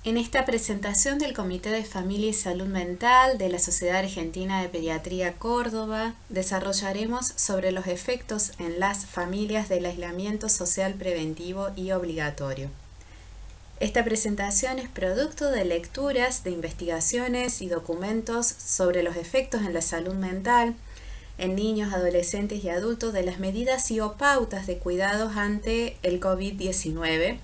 En esta presentación del Comité de Familia y Salud Mental de la Sociedad Argentina de Pediatría Córdoba, desarrollaremos sobre los efectos en las familias del aislamiento social preventivo y obligatorio. Esta presentación es producto de lecturas, de investigaciones y documentos sobre los efectos en la salud mental en niños, adolescentes y adultos de las medidas y o pautas de cuidados ante el COVID-19,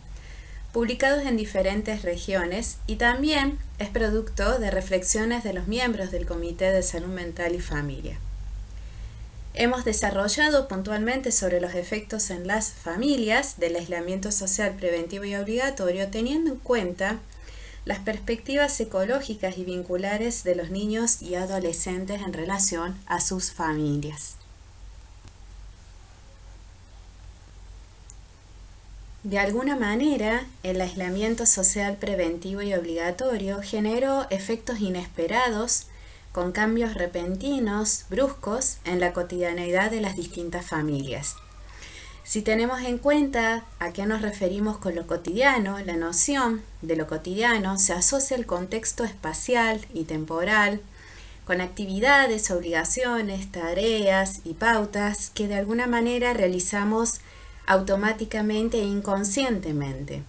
publicados en diferentes regiones, y también es producto de reflexiones de los miembros del Comité de Salud Mental y Familia. Hemos desarrollado puntualmente sobre los efectos en las familias del aislamiento social preventivo y obligatorio, teniendo en cuenta las perspectivas ecológicas y vinculares de los niños y adolescentes en relación a sus familias. De alguna manera, el aislamiento social preventivo y obligatorio generó efectos inesperados con cambios repentinos, bruscos, en la cotidianeidad de las distintas familias. Si tenemos en cuenta a qué nos referimos con lo cotidiano, la noción de lo cotidiano se asocia al contexto espacial y temporal, con actividades, obligaciones, tareas y pautas que de alguna manera realizamos automáticamente e inconscientemente.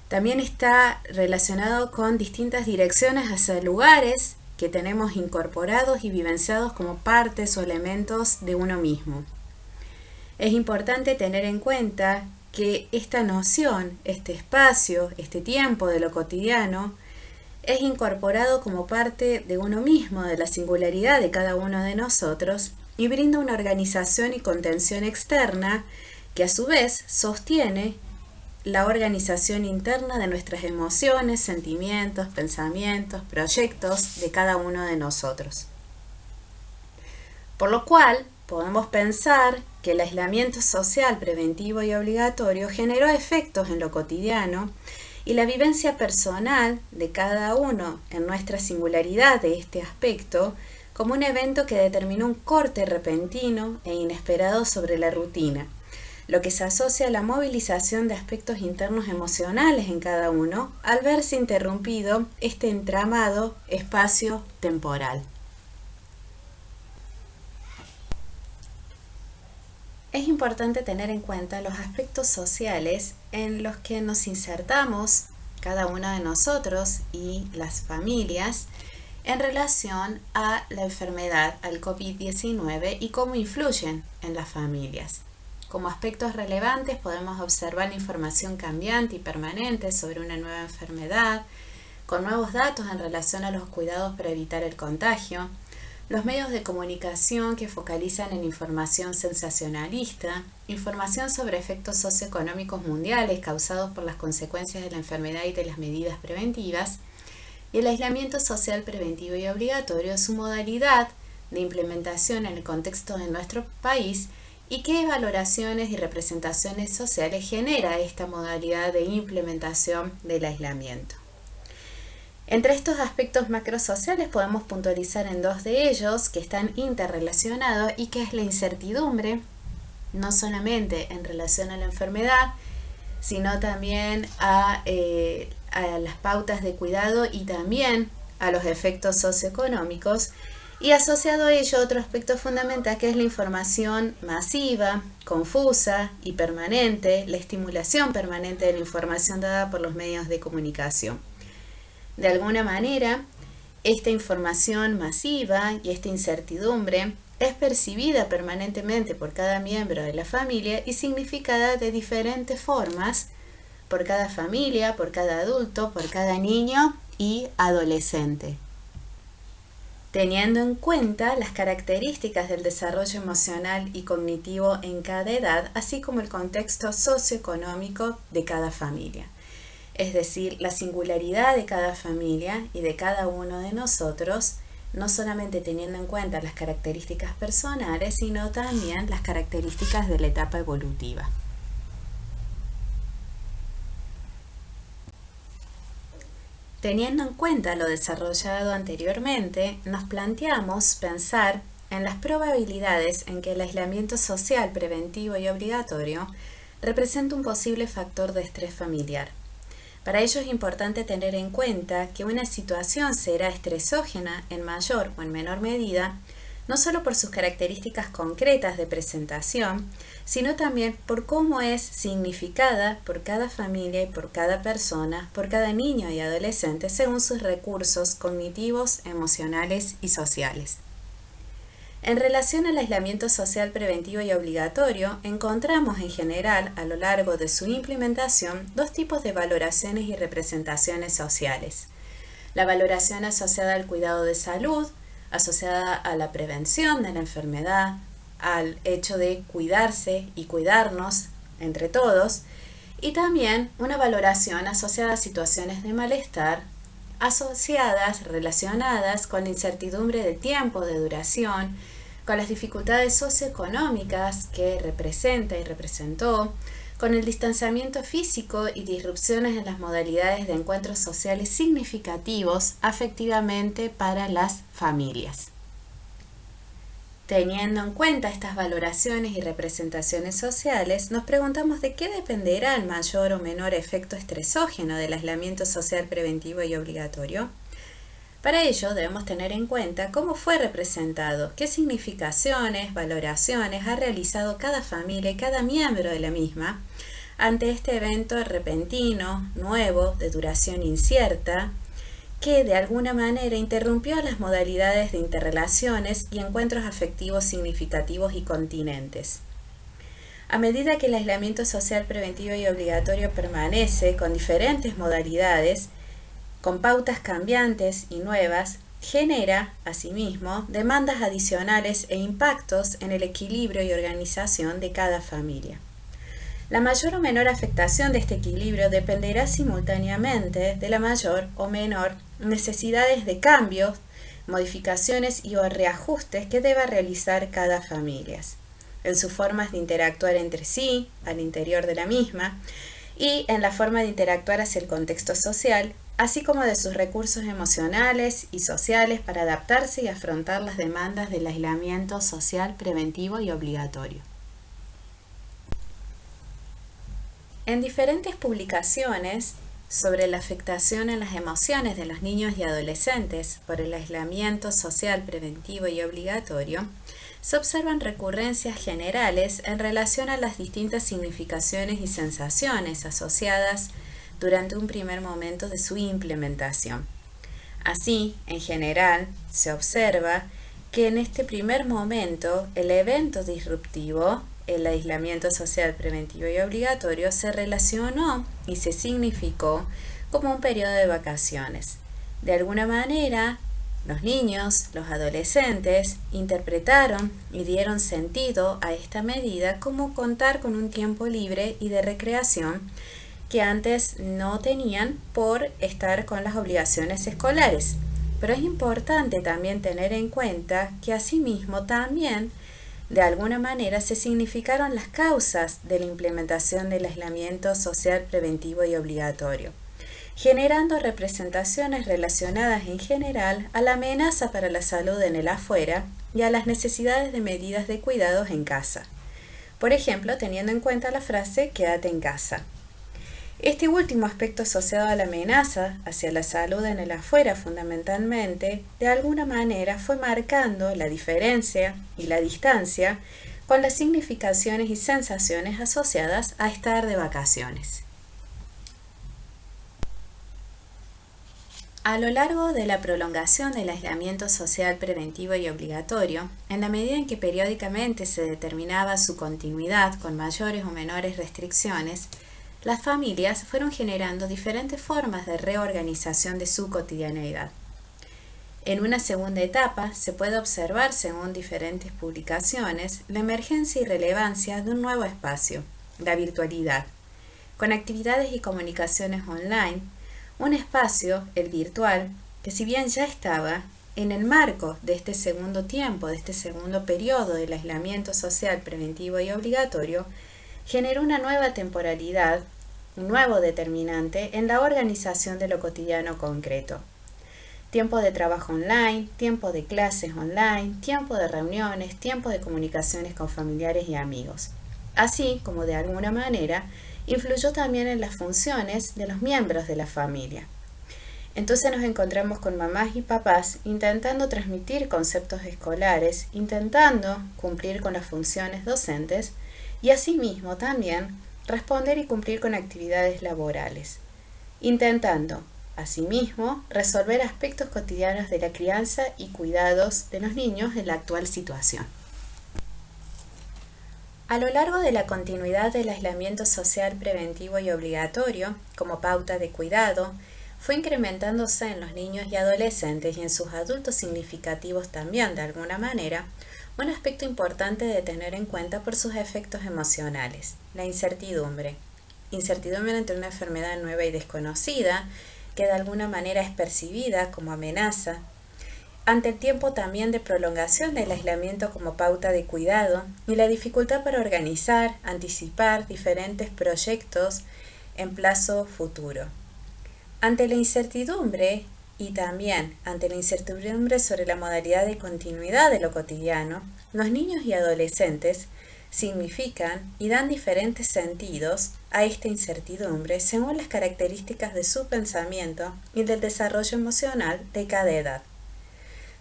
También está relacionado con distintas direcciones hacia lugares que tenemos incorporados y vivenciados como partes o elementos de uno mismo. Es importante tener en cuenta que esta noción, este espacio, este tiempo de lo cotidiano, es incorporado como parte de uno mismo, de la singularidad de cada uno de nosotros, y brinda una organización y contención externa que a su vez sostiene la organización interna de nuestras emociones, sentimientos, pensamientos, proyectos de cada uno de nosotros. Por lo cual, podemos pensar que el aislamiento social preventivo y obligatorio generó efectos en lo cotidiano y la vivencia personal de cada uno en nuestra singularidad de este aspecto como un evento que determinó un corte repentino e inesperado sobre la rutina, lo que se asocia a la movilización de aspectos internos emocionales en cada uno al verse interrumpido este entramado espacio-temporal. Es importante tener en cuenta los aspectos sociales en los que nos insertamos cada uno de nosotros y las familias en relación a la enfermedad, al COVID-19 y cómo influyen en las familias. Como aspectos relevantes podemos observar la información cambiante y permanente sobre una nueva enfermedad, con nuevos datos en relación a los cuidados para evitar el contagio, los medios de comunicación que focalizan en información sensacionalista, información sobre efectos socioeconómicos mundiales causados por las consecuencias de la enfermedad y de las medidas preventivas, y el aislamiento social preventivo y obligatorio, su modalidad de implementación en el contexto de nuestro país y qué valoraciones y representaciones sociales genera esta modalidad de implementación del aislamiento. Entre estos aspectos macrosociales podemos puntualizar en dos de ellos que están interrelacionados y que es la incertidumbre, no solamente en relación a la enfermedad, sino también a las pautas de cuidado y también a los efectos socioeconómicos, y asociado a ello otro aspecto fundamental que es la información masiva, confusa y permanente, la estimulación permanente de la información dada por los medios de comunicación. De alguna manera, esta información masiva y esta incertidumbre es percibida permanentemente por cada miembro de la familia y significada de diferentes formas por cada familia, por cada adulto, por cada niño y adolescente, teniendo en cuenta las características del desarrollo emocional y cognitivo en cada edad, así como el contexto socioeconómico de cada familia. Es decir, la singularidad de cada familia y de cada uno de nosotros, no solamente teniendo en cuenta las características personales, sino también las características de la etapa evolutiva. Teniendo en cuenta lo desarrollado anteriormente, nos planteamos pensar en las probabilidades en que el aislamiento social preventivo y obligatorio representa un posible factor de estrés familiar. Para ello es importante tener en cuenta que una situación será estresógena en mayor o en menor medida, no solo por sus características concretas de presentación, sino también por cómo es significada por cada familia y por cada persona, por cada niño y adolescente, según sus recursos cognitivos, emocionales y sociales. En relación al aislamiento social preventivo y obligatorio, encontramos en general a lo largo de su implementación dos tipos de valoraciones y representaciones sociales. La valoración asociada al cuidado de salud, asociada a la prevención de la enfermedad, al hecho de cuidarse y cuidarnos entre todos, y también una valoración asociada a situaciones de malestar, relacionadas con la incertidumbre de tiempo, de duración, con las dificultades socioeconómicas que representa y representó, con el distanciamiento físico y disrupciones en las modalidades de encuentros sociales significativos afectivamente para las familias. Teniendo en cuenta estas valoraciones y representaciones sociales, nos preguntamos de qué dependerá el mayor o menor efecto estresógeno del aislamiento social preventivo y obligatorio. Para ello debemos tener en cuenta cómo fue representado, qué significaciones, valoraciones ha realizado cada familia y cada miembro de la misma ante este evento repentino, nuevo, de duración incierta, que de alguna manera interrumpió las modalidades de interrelaciones y encuentros afectivos significativos y continentes. A medida que el aislamiento social preventivo y obligatorio permanece con diferentes modalidades, con pautas cambiantes y nuevas, genera, asimismo, demandas adicionales e impactos en el equilibrio y organización de cada familia. La mayor o menor afectación de este equilibrio dependerá simultáneamente de la mayor o menor necesidades de cambios, modificaciones y o reajustes que deba realizar cada familia, en sus formas de interactuar entre sí, al interior de la misma, y en la forma de interactuar hacia el contexto social, así como de sus recursos emocionales y sociales para adaptarse y afrontar las demandas del aislamiento social preventivo y obligatorio. En diferentes publicaciones sobre la afectación en las emociones de los niños y adolescentes por el aislamiento social preventivo y obligatorio, se observan recurrencias generales en relación a las distintas significaciones y sensaciones asociadas durante un primer momento de su implementación. Así, en general, se observa que en este primer momento el evento disruptivo, el aislamiento social preventivo y obligatorio, se relacionó y se significó como un periodo de vacaciones. De alguna manera, los niños, los adolescentes, interpretaron y dieron sentido a esta medida como contar con un tiempo libre y de recreación que antes no tenían por estar con las obligaciones escolares. Pero es importante también tener en cuenta que asimismo también de alguna manera se significaron las causas de la implementación del aislamiento social preventivo y obligatorio, generando representaciones relacionadas en general a la amenaza para la salud en el afuera y a las necesidades de medidas de cuidados en casa. Por ejemplo, teniendo en cuenta la frase «quédate en casa». Este último aspecto asociado a la amenaza hacia la salud en el afuera fundamentalmente, de alguna manera fue marcando la diferencia y la distancia con las significaciones y sensaciones asociadas a estar de vacaciones. A lo largo de la prolongación del aislamiento social preventivo y obligatorio, en la medida en que periódicamente se determinaba su continuidad con mayores o menores restricciones, las familias fueron generando diferentes formas de reorganización de su cotidianeidad. En una segunda etapa se puede observar, según diferentes publicaciones, la emergencia y relevancia de un nuevo espacio, la virtualidad, con actividades y comunicaciones online, un espacio, el virtual, que si bien ya estaba en el marco de este segundo tiempo, de este segundo periodo del aislamiento social preventivo y obligatorio, generó una nueva temporalidad, un nuevo determinante en la organización de lo cotidiano concreto. Tiempo de trabajo online, tiempo de clases online, tiempo de reuniones, tiempo de comunicaciones con familiares y amigos, así como de alguna manera influyó también en las funciones de los miembros de la familia. Entonces nos encontramos con mamás y papás intentando transmitir conceptos escolares, intentando cumplir con las funciones docentes y asimismo también responder y cumplir con actividades laborales, intentando asimismo resolver aspectos cotidianos de la crianza y cuidados de los niños en la actual situación. A lo largo de la continuidad del aislamiento social preventivo y obligatorio, como pauta de cuidado, fue incrementándose en los niños y adolescentes y en sus adultos significativos también, de alguna manera, un aspecto importante de tener en cuenta por sus efectos emocionales, la incertidumbre. Incertidumbre ante una enfermedad nueva y desconocida, que de alguna manera es percibida como amenaza, ante el tiempo también de prolongación del aislamiento como pauta de cuidado y la dificultad para organizar, anticipar diferentes proyectos en plazo futuro. Ante la incertidumbre y también ante la incertidumbre sobre la modalidad de continuidad de lo cotidiano, los niños y adolescentes significan y dan diferentes sentidos a esta incertidumbre según las características de su pensamiento y del desarrollo emocional de cada edad.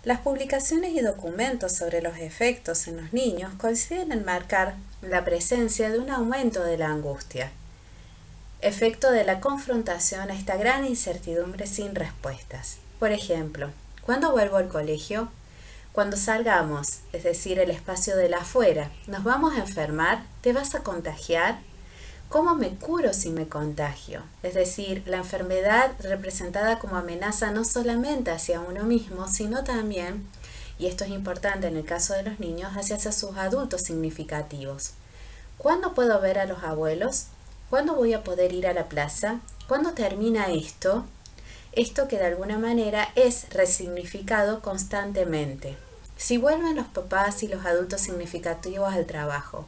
Las publicaciones y documentos sobre los efectos en los niños coinciden en marcar la presencia de un aumento de la angustia, efecto de la confrontación a esta gran incertidumbre sin respuestas. Por ejemplo, ¿cuándo vuelvo al colegio? Cuando salgamos, es decir, el espacio del afuera, ¿nos vamos a enfermar? ¿Te vas a contagiar? ¿Cómo me curo si me contagio? Es decir, la enfermedad representada como amenaza no solamente hacia uno mismo, sino también, y esto es importante en el caso de los niños, hacia sus adultos significativos. ¿Cuándo puedo ver a los abuelos? ¿Cuándo voy a poder ir a la plaza? ¿Cuándo termina esto? Esto que de alguna manera es resignificado constantemente. Si vuelven los papás y los adultos significativos al trabajo,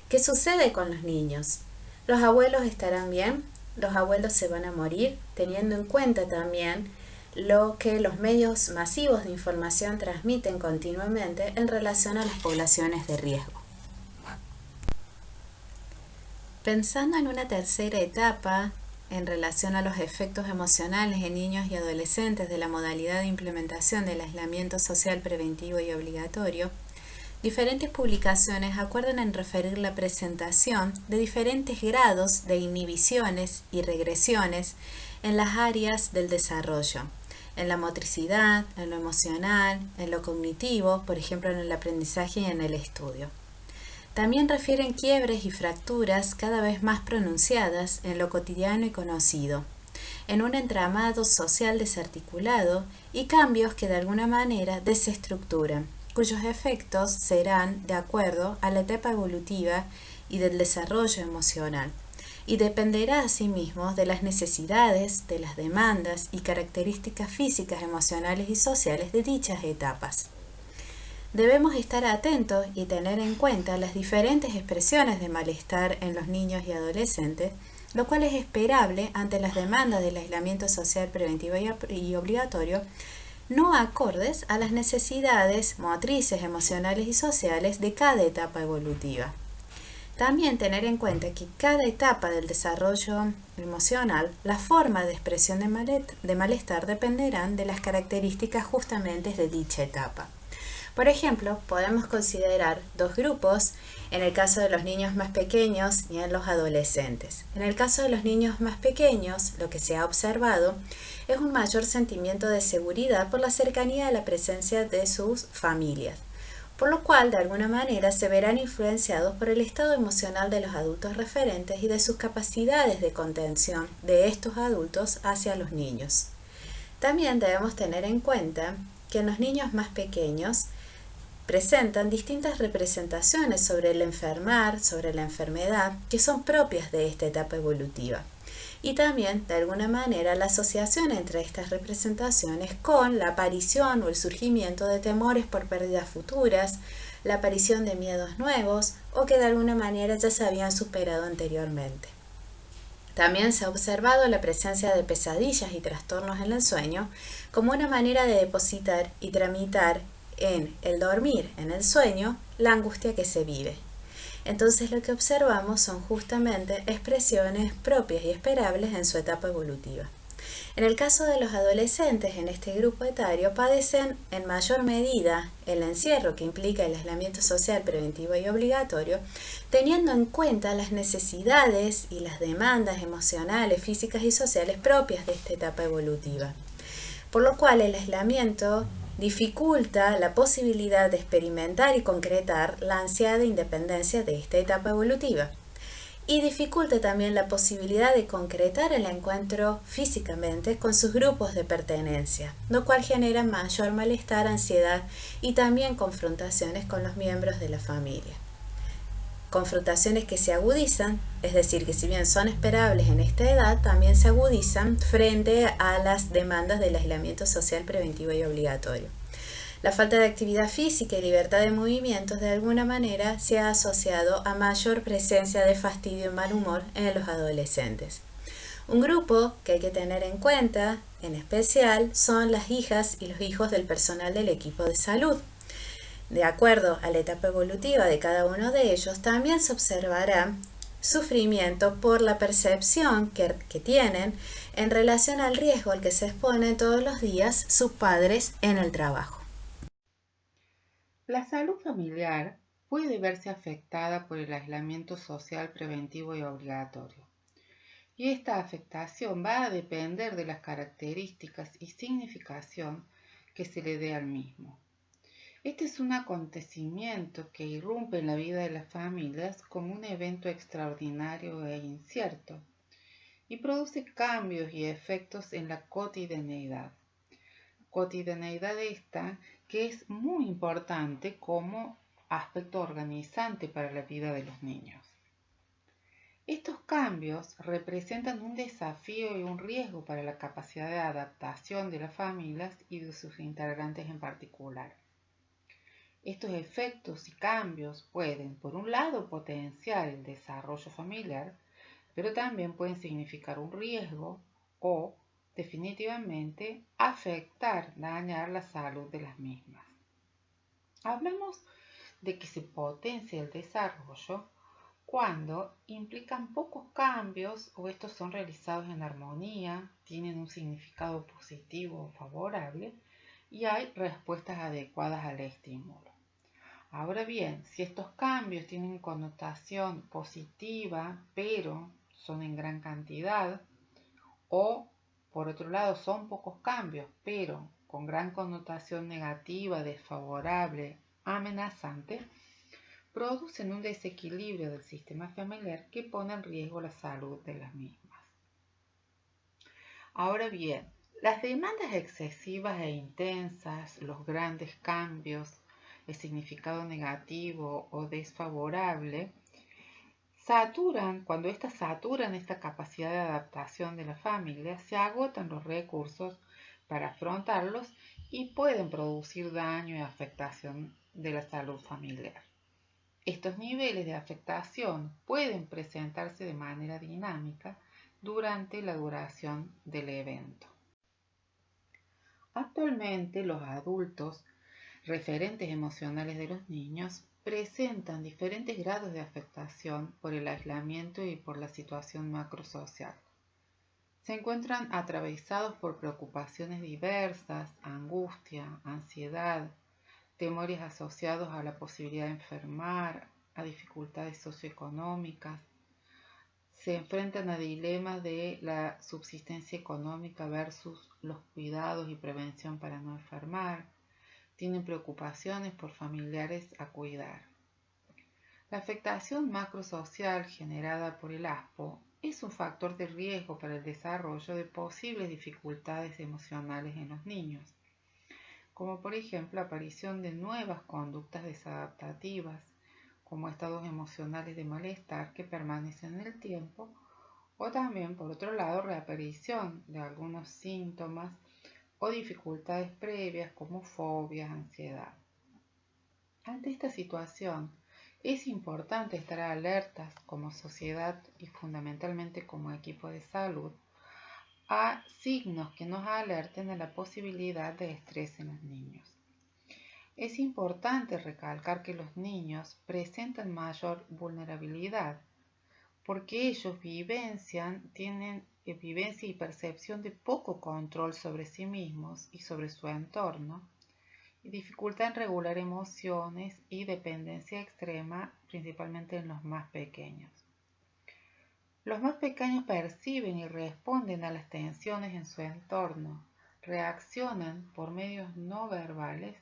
¿qué sucede con los niños? ¿Los abuelos estarán bien? ¿Los abuelos se van a morir? Teniendo en cuenta también lo que los medios masivos de información transmiten continuamente en relación a las poblaciones de riesgo. Pensando en una tercera etapa en relación a los efectos emocionales en niños y adolescentes de la modalidad de implementación del aislamiento social preventivo y obligatorio, diferentes publicaciones acuerdan en referir la presentación de diferentes grados de inhibiciones y regresiones en las áreas del desarrollo, en la motricidad, en lo emocional, en lo cognitivo, por ejemplo en el aprendizaje y en el estudio. También refieren quiebres y fracturas cada vez más pronunciadas en lo cotidiano y conocido, en un entramado social desarticulado y cambios que de alguna manera desestructuran, cuyos efectos serán de acuerdo a la etapa evolutiva y del desarrollo emocional, y dependerá asimismo de las necesidades, de las demandas y características físicas, emocionales y sociales de dichas etapas. Debemos estar atentos y tener en cuenta las diferentes expresiones de malestar en los niños y adolescentes, lo cual es esperable ante las demandas del aislamiento social preventivo y obligatorio, no acordes a las necesidades motrices, emocionales y sociales de cada etapa evolutiva. También tener en cuenta que cada etapa del desarrollo emocional, la forma de expresión de malestar dependerán de las características justamente de dicha etapa. Por ejemplo, podemos considerar dos grupos en el caso de los niños más pequeños y en los adolescentes. En el caso de los niños más pequeños, lo que se ha observado es un mayor sentimiento de seguridad por la cercanía de la presencia de sus familias, por lo cual de alguna manera se verán influenciados por el estado emocional de los adultos referentes y de sus capacidades de contención de estos adultos hacia los niños. También debemos tener en cuenta que en los niños más pequeños presentan distintas representaciones sobre el enfermar, sobre la enfermedad, que son propias de esta etapa evolutiva. Y también, de alguna manera, la asociación entre estas representaciones con la aparición o el surgimiento de temores por pérdidas futuras, la aparición de miedos nuevos o que de alguna manera ya se habían superado anteriormente. También se ha observado la presencia de pesadillas y trastornos en el sueño como una manera de depositar y tramitar en el dormir, en el sueño, la angustia que se vive. Entonces lo que observamos son justamente expresiones propias y esperables en su etapa evolutiva. En el caso de los adolescentes en este grupo etario padecen en mayor medida el encierro que implica el aislamiento social preventivo y obligatorio, teniendo en cuenta las necesidades y las demandas emocionales, físicas y sociales propias de esta etapa evolutiva. Por lo cual el aislamiento dificulta la posibilidad de experimentar y concretar la ansiada independencia de esta etapa evolutiva. Y dificulta también la posibilidad de concretar el encuentro físicamente con sus grupos de pertenencia, lo cual genera mayor malestar, ansiedad y también confrontaciones con los miembros de la familia. Confrontaciones que se agudizan, es decir, que si bien son esperables en esta edad, también se agudizan frente a las demandas del aislamiento social preventivo y obligatorio. La falta de actividad física y libertad de movimientos de alguna manera se ha asociado a mayor presencia de fastidio y mal humor en los adolescentes. Un grupo que hay que tener en cuenta, en especial, son las hijas y los hijos del personal del equipo de salud. De acuerdo a la etapa evolutiva de cada uno de ellos, también se observará sufrimiento por la percepción que tienen en relación al riesgo al que se exponen todos los días sus padres en el trabajo. La salud familiar puede verse afectada por el aislamiento social preventivo y obligatorio, y esta afectación va a depender de las características y significación que se le dé al mismo. Este es un acontecimiento que irrumpe en la vida de las familias como un evento extraordinario e incierto y produce cambios y efectos en la cotidianeidad. Cotidianeidad esta que es muy importante como aspecto organizante para la vida de los niños. Estos cambios representan un desafío y un riesgo para la capacidad de adaptación de las familias y de sus integrantes en particular. Estos efectos y cambios pueden, por un lado, potenciar el desarrollo familiar, pero también pueden significar un riesgo o, definitivamente, afectar, dañar la salud de las mismas. Hablamos de que se potencia el desarrollo cuando implican pocos cambios o estos son realizados en armonía, tienen un significado positivo o favorable y hay respuestas adecuadas al estímulo. Ahora bien, si estos cambios tienen connotación positiva, pero son en gran cantidad, o por otro lado son pocos cambios, pero con gran connotación negativa, desfavorable, amenazante, producen un desequilibrio del sistema familiar que pone en riesgo la salud de las mismas. Ahora bien, las demandas excesivas e intensas, los grandes cambios, el significado negativo o desfavorable, cuando éstas saturan esta capacidad de adaptación de la familia, se agotan los recursos para afrontarlos y pueden producir daño y afectación de la salud familiar. Estos niveles de afectación pueden presentarse de manera dinámica durante la duración del evento. Actualmente los adultos referentes emocionales de los niños presentan diferentes grados de afectación por el aislamiento y por la situación macrosocial. Se encuentran atravesados por preocupaciones diversas, angustia, ansiedad, temores asociados a la posibilidad de enfermar, a dificultades socioeconómicas. Se enfrentan a dilemas de la subsistencia económica versus los cuidados y prevención para no enfermar. Tienen preocupaciones por familiares a cuidar. La afectación macrosocial generada por el ASPO es un factor de riesgo para el desarrollo de posibles dificultades emocionales en los niños, como por ejemplo la aparición de nuevas conductas desadaptativas, como estados emocionales de malestar que permanecen en el tiempo, o también, por otro lado, reaparición de algunos síntomas o dificultades previas como fobias, ansiedad. Ante esta situación, es importante estar alertas como sociedad y fundamentalmente como equipo de salud a signos que nos alerten de la posibilidad de estrés en los niños. Es importante recalcar que los niños presentan mayor vulnerabilidad porque ellos tienen vivencia y percepción de poco control sobre sí mismos y sobre su entorno, y dificultad en regular emociones y dependencia extrema, principalmente en los más pequeños. Los más pequeños perciben y responden a las tensiones en su entorno, reaccionan por medios no verbales,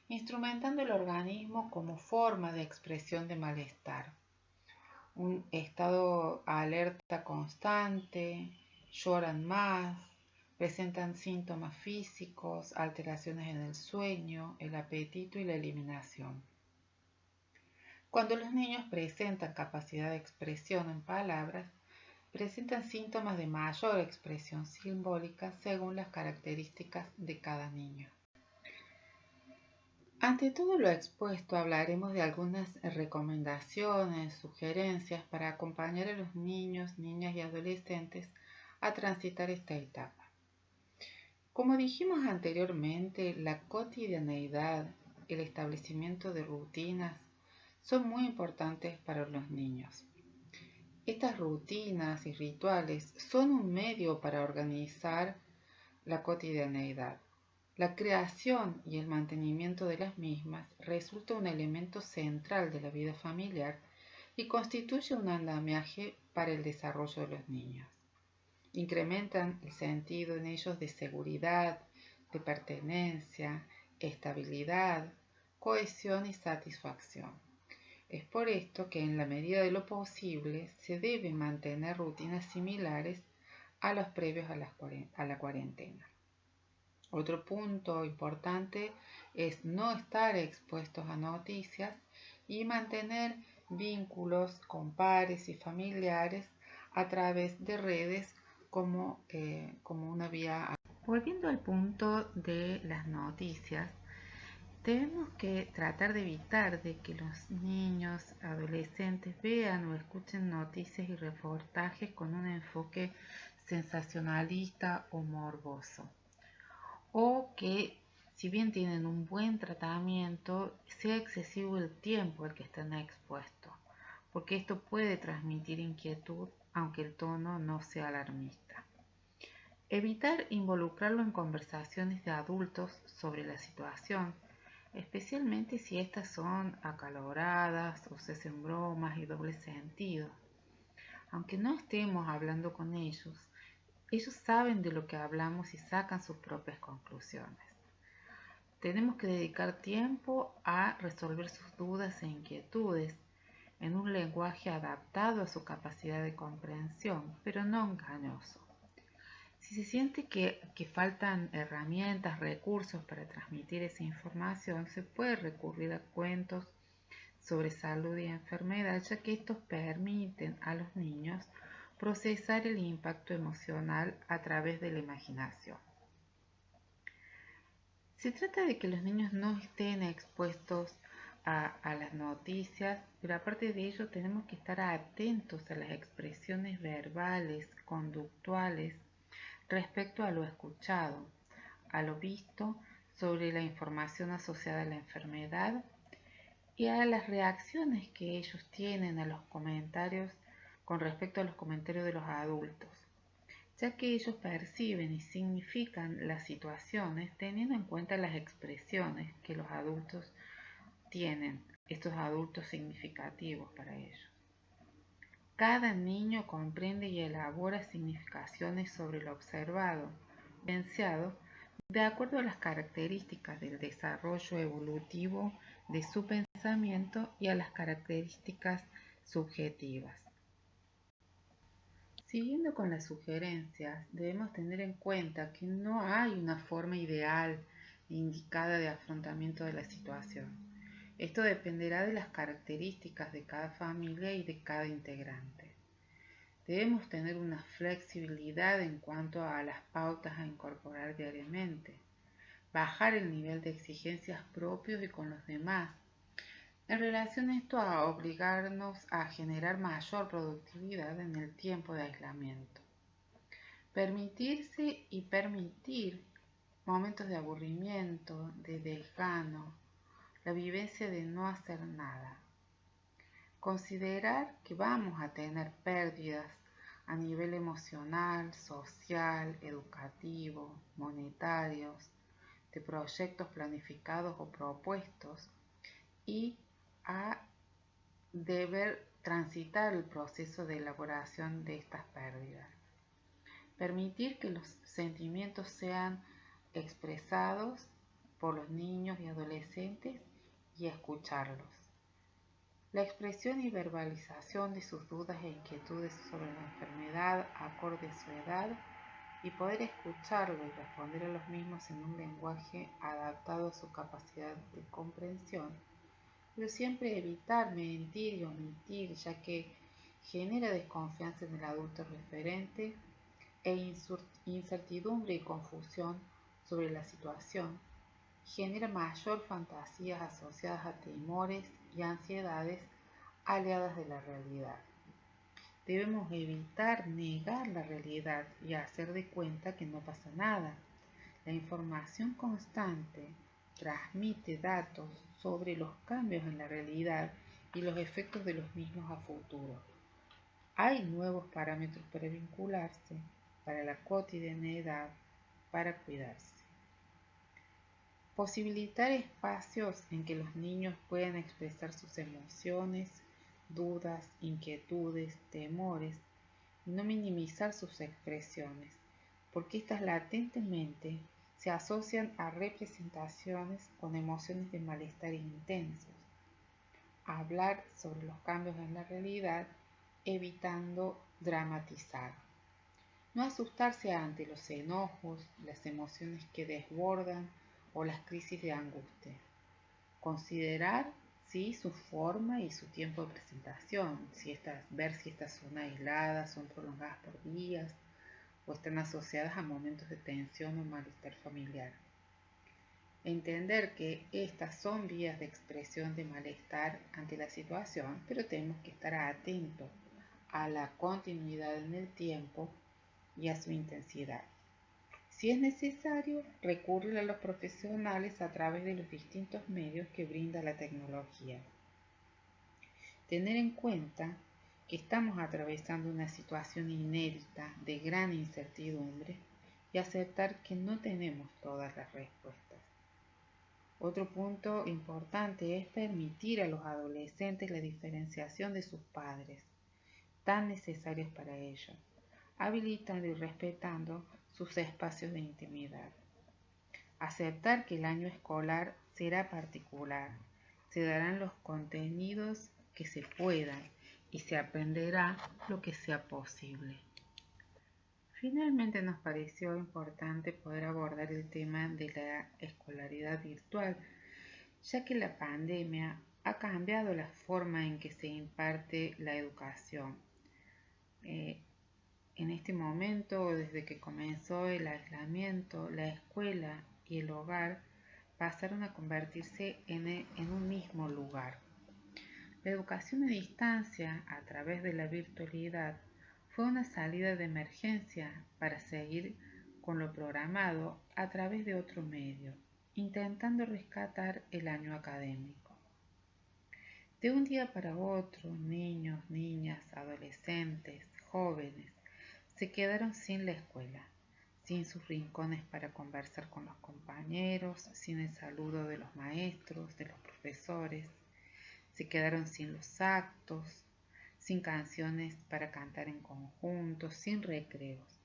instrumentando el organismo como forma de expresión de malestar. Un estado alerta constante, lloran más, presentan síntomas físicos, alteraciones en el sueño, el apetito y la eliminación. Cuando los niños presentan capacidad de expresión en palabras, presentan síntomas de mayor expresión simbólica según las características de cada niño. Ante todo lo expuesto, hablaremos de algunas recomendaciones, sugerencias para acompañar a los niños, niñas y adolescentes a transitar esta etapa. Como dijimos anteriormente, la cotidianeidad, el establecimiento de rutinas son muy importantes para los niños. Estas rutinas y rituales son un medio para organizar la cotidianeidad. La creación y el mantenimiento de las mismas resulta un elemento central de la vida familiar y constituye un andamiaje para el desarrollo de los niños. Incrementan el sentido en ellos de seguridad, de pertenencia, estabilidad, cohesión y satisfacción. Es por esto que en la medida de lo posible se deben mantener rutinas similares a los previos a la cuarentena. Otro punto importante es no estar expuestos a noticias y mantener vínculos con pares y familiares a través de redes como una vía. Volviendo al punto de las noticias, tenemos que tratar de evitar de que los niños, adolescentes vean o escuchen noticias y reportajes con un enfoque sensacionalista o morboso, o que si bien tienen un buen tratamiento, sea excesivo el tiempo al que están expuestos, porque esto puede transmitir inquietud aunque el tono no sea alarmista. Evitar involucrarlo en conversaciones de adultos sobre la situación, especialmente si estas son acaloradas o se hacen bromas y doble sentido. Aunque no estemos hablando con ellos saben de lo que hablamos y sacan sus propias conclusiones. Tenemos que dedicar tiempo a resolver sus dudas e inquietudes en un lenguaje adaptado a su capacidad de comprensión, pero no engañoso. Si se siente que faltan herramientas, recursos para transmitir esa información, se puede recurrir a cuentos sobre salud y enfermedad, ya que estos permiten a los niños procesar el impacto emocional a través de la imaginación. Se trata de que los niños no estén expuestos a las noticias, pero aparte de ello tenemos que estar atentos a las expresiones verbales, conductuales, respecto a lo escuchado, a lo visto sobre la información asociada a la enfermedad y a las reacciones que ellos tienen a los comentarios con respecto a los comentarios de los adultos, ya que ellos perciben y significan las situaciones teniendo en cuenta las expresiones que los adultos tienen, estos adultos significativos para ellos. Cada niño comprende y elabora significaciones sobre lo observado, vivenciado, de acuerdo a las características del desarrollo evolutivo de su pensamiento y a las características subjetivas. Siguiendo con las sugerencias, debemos tener en cuenta que no hay una forma ideal e indicada de afrontamiento de la situación. Esto dependerá de las características de cada familia y de cada integrante. Debemos tener una flexibilidad en cuanto a las pautas a incorporar diariamente, bajar el nivel de exigencias propios y con los demás. En relación a esto, a obligarnos a generar mayor productividad en el tiempo de aislamiento. Permitirse y permitir momentos de aburrimiento, de desgano, la vivencia de no hacer nada. Considerar que vamos a tener pérdidas a nivel emocional, social, educativo, monetarios, de proyectos planificados o propuestos y a deber transitar el proceso de elaboración de estas pérdidas. Permitir que los sentimientos sean expresados por los niños y adolescentes y escucharlos. La expresión y verbalización de sus dudas e inquietudes sobre la enfermedad acorde a su edad y poder escucharlo y responder a los mismos en un lenguaje adaptado a su capacidad de comprensión, pero siempre evitar mentir y omitir, ya que genera desconfianza en el adulto referente e incertidumbre y confusión sobre la situación, genera mayor fantasías asociadas a temores y ansiedades aleadas de la realidad. Debemos evitar negar la realidad y hacer de cuenta que no pasa nada. La información constante transmite datos sobre los cambios en la realidad y los efectos de los mismos a futuro. Hay nuevos parámetros para vincularse, para la cotidianeidad, para cuidarse. Posibilitar espacios en que los niños puedan expresar sus emociones, dudas, inquietudes, temores, y no minimizar sus expresiones, porque estas latentemente se asocian a representaciones con emociones de malestar intensos. Hablar sobre los cambios en la realidad, evitando dramatizar. No asustarse ante los enojos, las emociones que desbordan o las crisis de angustia. Considerar su forma y su tiempo de presentación, ver si estas son aisladas, son prolongadas por días o están asociadas a momentos de tensión o malestar familiar. Entender que estas son vías de expresión de malestar ante la situación, pero tenemos que estar atentos a la continuidad en el tiempo y a su intensidad. Si es necesario, recurrir a los profesionales a través de los distintos medios que brinda la tecnología. Tener en cuenta que estamos atravesando una situación inédita de gran incertidumbre y aceptar que no tenemos todas las respuestas. Otro punto importante es permitir a los adolescentes la diferenciación de sus padres, tan necesarios para ellos, habilitando y respetando sus espacios de intimidad. Aceptar que el año escolar será particular, se darán los contenidos que se puedan y se aprenderá lo que sea posible. Finalmente nos pareció importante poder abordar el tema de la escolaridad virtual, ya que la pandemia ha cambiado la forma en que se imparte la educación. En este momento, desde que comenzó el aislamiento, la escuela y el hogar pasaron a convertirse en un mismo lugar. La educación a distancia, a través de la virtualidad, fue una salida de emergencia para seguir con lo programado a través de otro medio, intentando rescatar el año académico. De un día para otro, niños, niñas, adolescentes, jóvenes, se quedaron sin la escuela, sin sus rincones para conversar con los compañeros, sin el saludo de los maestros, de los profesores. Se quedaron sin los actos, sin canciones para cantar en conjunto, sin recreos,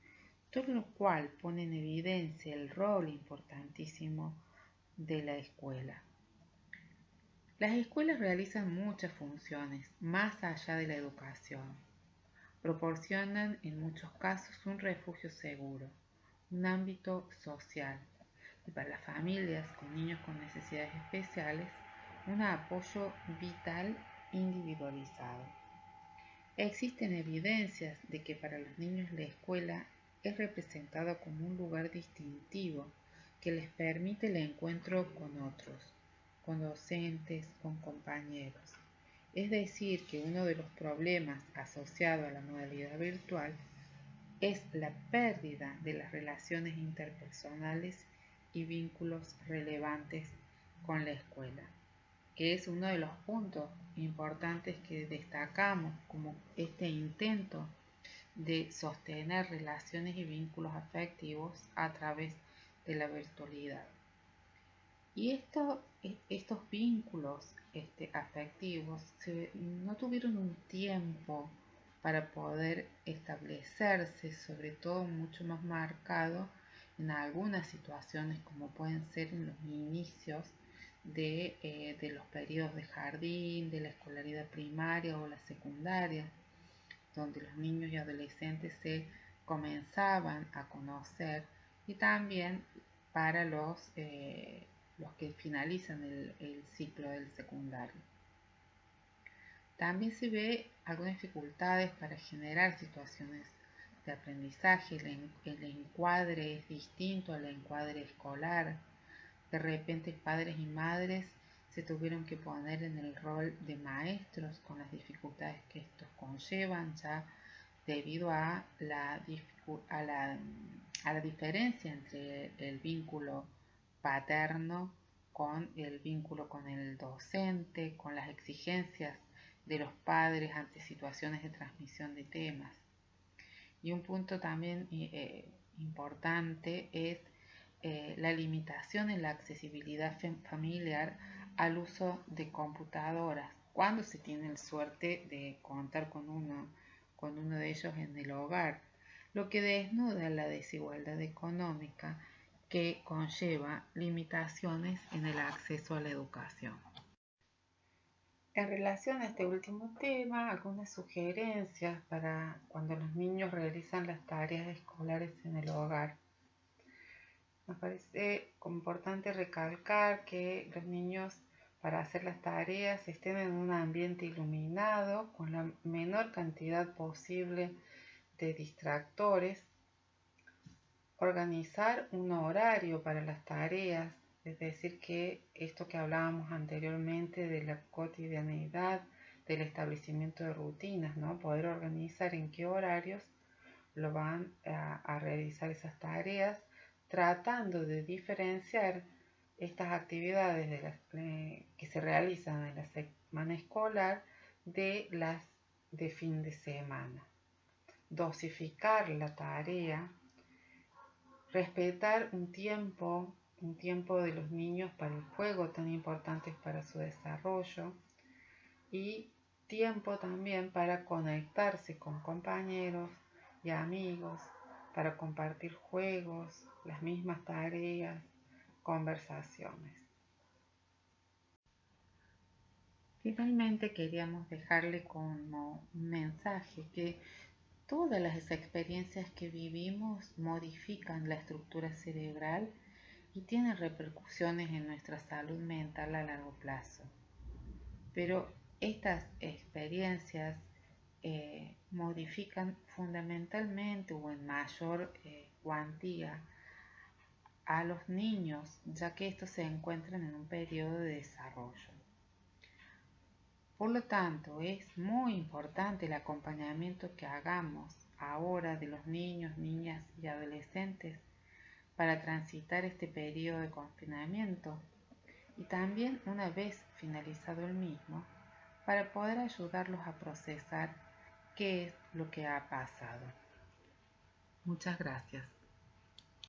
todo lo cual pone en evidencia el rol importantísimo de la escuela. Las escuelas realizan muchas funciones más allá de la educación. Proporcionan en muchos casos un refugio seguro, un ámbito social y para las familias con niños con necesidades especiales, un apoyo vital individualizado. Existen evidencias de que para los niños la escuela es representada como un lugar distintivo que les permite el encuentro con otros, con docentes, con compañeros. Es decir, que uno de los problemas asociados a la modalidad virtual es la pérdida de las relaciones interpersonales y vínculos relevantes con la escuela. que es uno de los puntos importantes que destacamos como este intento de sostener relaciones y vínculos afectivos a través de la virtualidad. Y estos vínculos afectivos no tuvieron un tiempo para poder establecerse, sobre todo mucho más marcado en algunas situaciones como pueden ser en los inicios de los periodos de jardín, de la escolaridad primaria o la secundaria, donde los niños y adolescentes se comenzaban a conocer, y también para los que finalizan el ciclo del secundario. También se ve algunas dificultades para generar situaciones de aprendizaje. El encuadre es distinto al encuadre escolar. De repente padres y madres se tuvieron que poner en el rol de maestros con las dificultades que estos conllevan, ya debido a la diferencia entre el vínculo paterno con el vínculo con el docente, con las exigencias de los padres ante situaciones de transmisión de temas. Y un punto también importante es la limitación en la accesibilidad familiar al uso de computadoras, cuando se tiene la suerte de contar con uno de ellos en el hogar, lo que desnuda la desigualdad económica que conlleva limitaciones en el acceso a la educación. En relación a este último tema, algunas sugerencias para cuando los niños realizan las tareas escolares en el hogar. Me parece importante recalcar que los niños, para hacer las tareas, estén en un ambiente iluminado con la menor cantidad posible de distractores. Organizar un horario para las tareas, es decir, que esto que hablábamos anteriormente de la cotidianeidad, del establecimiento de rutinas, ¿no? Poder organizar en qué horarios lo van a realizar esas tareas, tratando de diferenciar estas actividades que se realizan en la semana escolar de las de fin de semana. Dosificar la tarea, respetar un tiempo de los niños para el juego tan importante para su desarrollo, y tiempo también para conectarse con compañeros y amigos, para compartir juegos, las mismas tareas, conversaciones. Finalmente queríamos dejarle como un mensaje que todas las experiencias que vivimos modifican la estructura cerebral y tienen repercusiones en nuestra salud mental a largo plazo. Pero estas experiencias modifican fundamentalmente o en mayor cuantía a los niños, ya que estos se encuentran en un periodo de desarrollo. Por lo tanto, es muy importante el acompañamiento que hagamos ahora de los niños, niñas y adolescentes para transitar este periodo de confinamiento, y también, una vez finalizado el mismo, para poder ayudarlos a procesar qué es lo que ha pasado. Muchas gracias.